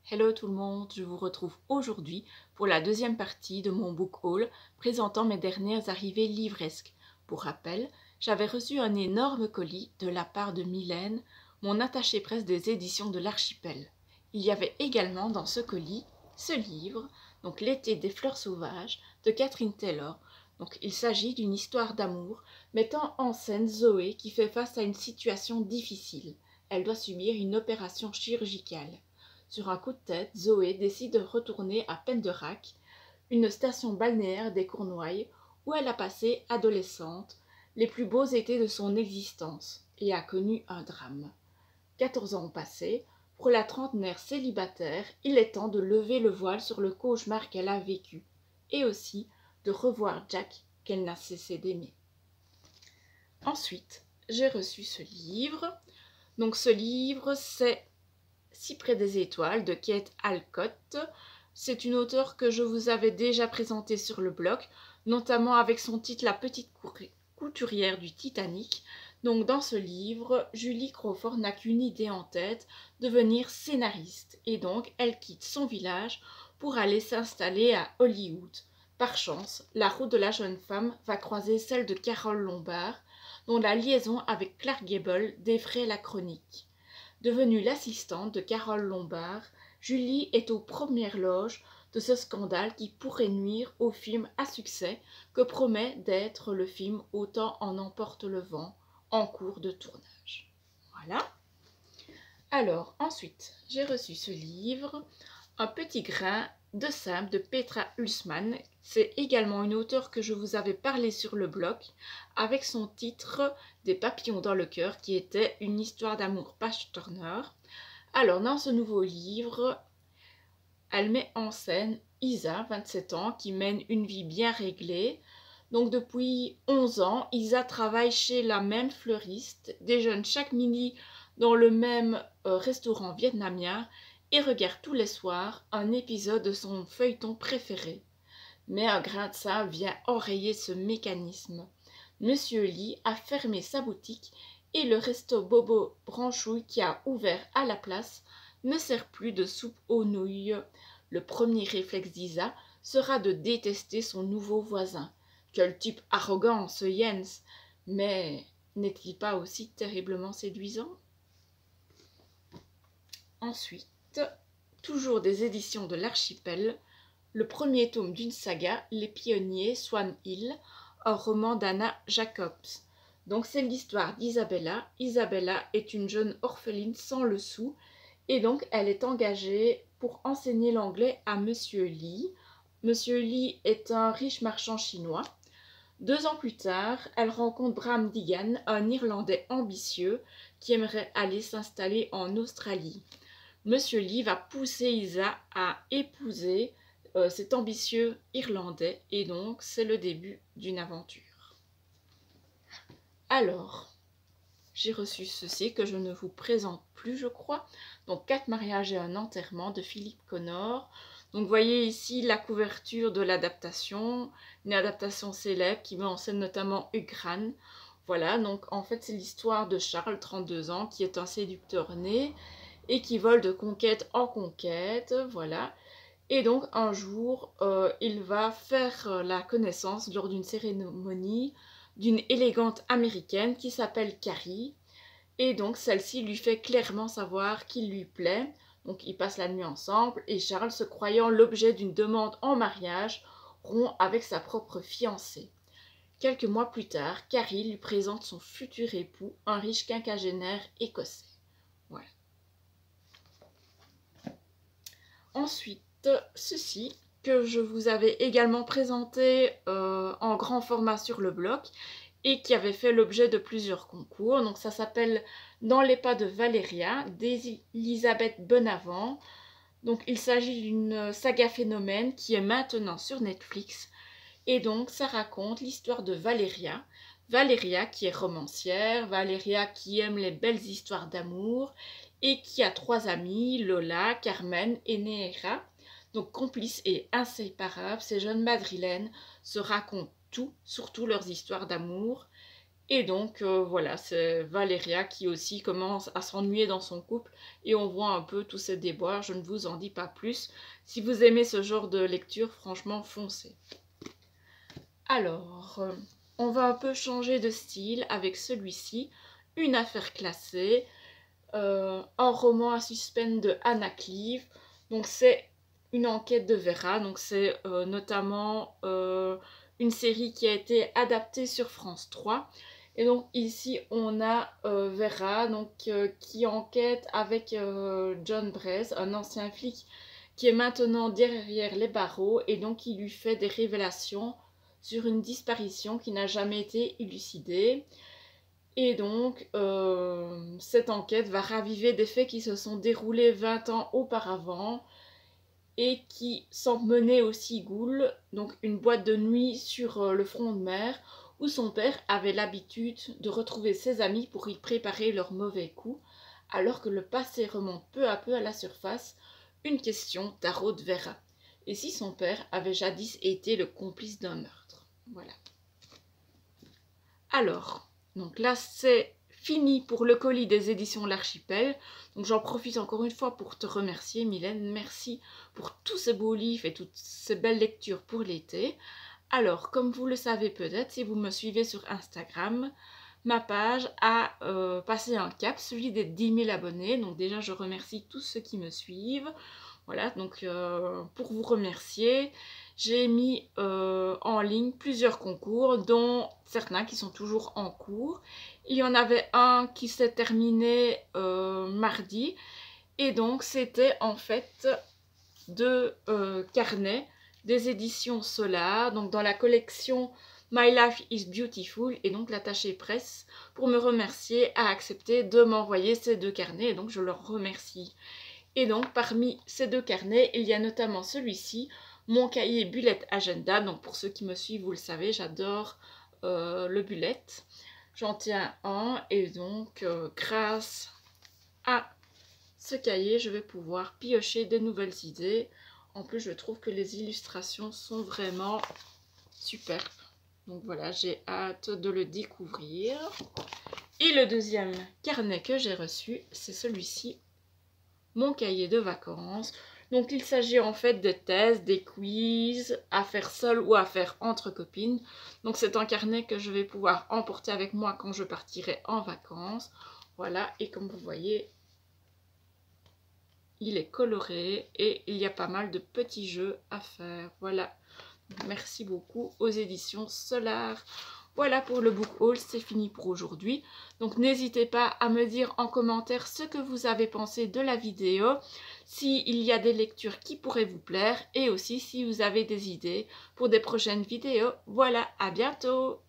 Hello tout le monde, je vous retrouve aujourd'hui pour la deuxième partie de mon book haul présentant mes dernières arrivées livresques. Pour rappel, j'avais reçu un énorme colis de la part de Mylène, mon attaché presse des éditions de l'Archipel. Il y avait également dans ce colis ce livre, donc L'été des fleurs sauvages de Catherine Taylor. Donc il s'agit d'une histoire d'amour mettant en scène Zoé qui fait face à une situation difficile. Elle doit subir une opération chirurgicale. Sur un coup de tête, Zoé décide de retourner à Penderach, une station balnéaire des Cornouailles, où elle a passé, adolescente, les plus beaux étés de son existence, et a connu un drame. 14 ans passés, pour la trentenaire célibataire, il est temps de lever le voile sur le cauchemar qu'elle a vécu, et aussi de revoir Jack qu'elle n'a cessé d'aimer. Ensuite, j'ai reçu ce livre. Donc ce livre, c'est Cyprès des étoiles de Kate Alcott. C'est une auteure que je vous avais déjà présentée sur le blog, notamment avec son titre La petite couturière du Titanic. Donc dans ce livre, Julie Crawford n'a qu'une idée en tête, devenir scénariste. Et donc elle quitte son village pour aller s'installer à Hollywood. Par chance, la route de la jeune femme va croiser celle de Carole Lombard, dont la liaison avec Clark Gable défraie la chronique. Devenue l'assistante de Carole Lombard, Julie est aux premières loges de ce scandale qui pourrait nuire au film à succès que promet d'être le film Autant en emporte le vent en cours de tournage. Voilà. Alors, ensuite, j'ai reçu ce livre, Un petit grain de sable de Petra Hulsmann. C'est également une auteure que je vous avais parlé sur le blog avec son titre Des papillons dans le cœur qui était une histoire d'amour Page Turner. Alors dans ce nouveau livre, elle met en scène Isa, 27 ans, qui mène une vie bien réglée. Donc depuis 11 ans, Isa travaille chez la même fleuriste, déjeune chaque midi dans le même restaurant vietnamien et regarde tous les soirs un épisode de son feuilleton préféré. Mais un grain de sable vient enrayer ce mécanisme. Monsieur Lee a fermé sa boutique et le resto Bobo Branchouille qui a ouvert à la place ne sert plus de soupe aux nouilles. Le premier réflexe d'Isa sera de détester son nouveau voisin. Quel type arrogant ce Jens, mais n'est-il pas aussi terriblement séduisant? Ensuite, toujours des éditions de l'Archipel, le premier tome d'une saga, Les Pionniers, Swan Hill, un roman d'Anna Jacobs. Donc c'est l'histoire d'Isabella. Isabella est une jeune orpheline sans le sou et donc elle est engagée pour enseigner l'anglais à Monsieur Lee. Monsieur Lee est un riche marchand chinois. 2 ans plus tard, elle rencontre Bram Deegan, un Irlandais ambitieux qui aimerait aller s'installer en Australie. Monsieur Lee va pousser Isa à épouser cet ambitieux Irlandais et donc c'est le début d'une aventure. Alors, j'ai reçu ceci que je ne vous présente plus je crois. Donc 4 mariages et un enterrement de Philippe Connor. Donc vous voyez ici la couverture de l'adaptation, une adaptation célèbre qui met en scène notamment Hugh Grant. Voilà, donc en fait c'est l'histoire de Charles, 32 ans, qui est un séducteur né et qui vole de conquête en conquête, voilà. Et donc un jour, il va faire la connaissance lors d'une cérémonie d'une élégante américaine qui s'appelle Carrie. Et donc celle-ci lui fait clairement savoir qu'il lui plaît. Donc ils passent la nuit ensemble et Charles, se croyant l'objet d'une demande en mariage, rompt avec sa propre fiancée. Quelques mois plus tard, Carrie lui présente son futur époux, un riche quinquagénaire écossais. Voilà. Ensuite, ceci que je vous avais également présenté en grand format sur le blog et qui avait fait l'objet de plusieurs concours. Donc ça s'appelle Dans les pas de Valéria d'Elisabeth Benavent. Donc il s'agit d'une saga phénomène qui est maintenant sur Netflix. Et donc ça raconte l'histoire de Valéria. Valéria qui est romancière, Valéria qui aime les belles histoires d'amour et qui a 3 amies, Lola, Carmen et Neera. Donc complices et inséparables, ces jeunes madrilènes se racontent tout, surtout leurs histoires d'amour. Et donc voilà, c'est Valéria qui aussi commence à s'ennuyer dans son couple et on voit un peu tous ces déboires, je ne vous en dis pas plus. Si vous aimez ce genre de lecture, franchement foncez. Alors, on va un peu changer de style avec celui-ci, Une affaire classée, un roman à suspense de Anna Cleave. Donc c'est une enquête de Vera, donc c'est notamment une série qui a été adaptée sur France 3. Et donc ici on a Vera donc, qui enquête avec John Brace, un ancien flic qui est maintenant derrière les barreaux et donc il lui fait des révélations sur une disparition qui n'a jamais été élucidée. Et donc, cette enquête va raviver des faits qui se sont déroulés 20 ans auparavant et qui semblent mener au Cigoule, donc une boîte de nuit sur le front de mer, où son père avait l'habitude de retrouver ses amis pour y préparer leurs mauvais coups, alors que le passé remonte peu à peu à la surface, une question taraude Vera. Et si son père avait jadis été le complice d'un meurtre? Voilà. Alors, donc là c'est fini pour le colis des éditions L'Archipel. Donc j'en profite encore une fois pour te remercier Mylène. Merci pour tous ces beaux livres et toutes ces belles lectures pour l'été. Alors, comme vous le savez peut-être, si vous me suivez sur Instagram, ma page a passé un cap, celui des 10 000 abonnés. Donc déjà, je remercie tous ceux qui me suivent. Voilà, donc pour vous remercier, j'ai mis en ligne plusieurs concours, dont certains qui sont toujours en cours. Il y en avait un qui s'est terminé mardi, et donc c'était en fait deux carnets des éditions Solar, donc dans la collection My Life is Beautiful, et donc l'attaché presse pour me remercier a accepté de m'envoyer ces deux carnets, et donc je leur remercie. Et donc parmi ces deux carnets, il y a notamment celui-ci, mon cahier bullet agenda. Donc pour ceux qui me suivent, vous le savez, j'adore le bullet. J'en tiens un et donc grâce à ce cahier, je vais pouvoir piocher de nouvelles idées. En plus, je trouve que les illustrations sont vraiment superbes. Donc voilà, j'ai hâte de le découvrir. Et le deuxième carnet que j'ai reçu, c'est celui-ci, mon cahier de vacances. Donc il s'agit en fait de tests, des quiz, à faire seul ou à faire entre copines. Donc c'est un carnet que je vais pouvoir emporter avec moi quand je partirai en vacances. Voilà, et comme vous voyez, il est coloré et il y a pas mal de petits jeux à faire. Voilà, merci beaucoup aux éditions Solar. Voilà pour le book haul, c'est fini pour aujourd'hui. Donc n'hésitez pas à me dire en commentaire ce que vous avez pensé de la vidéo, s'il y a des lectures qui pourraient vous plaire et aussi si vous avez des idées pour des prochaines vidéos. Voilà, à bientôt!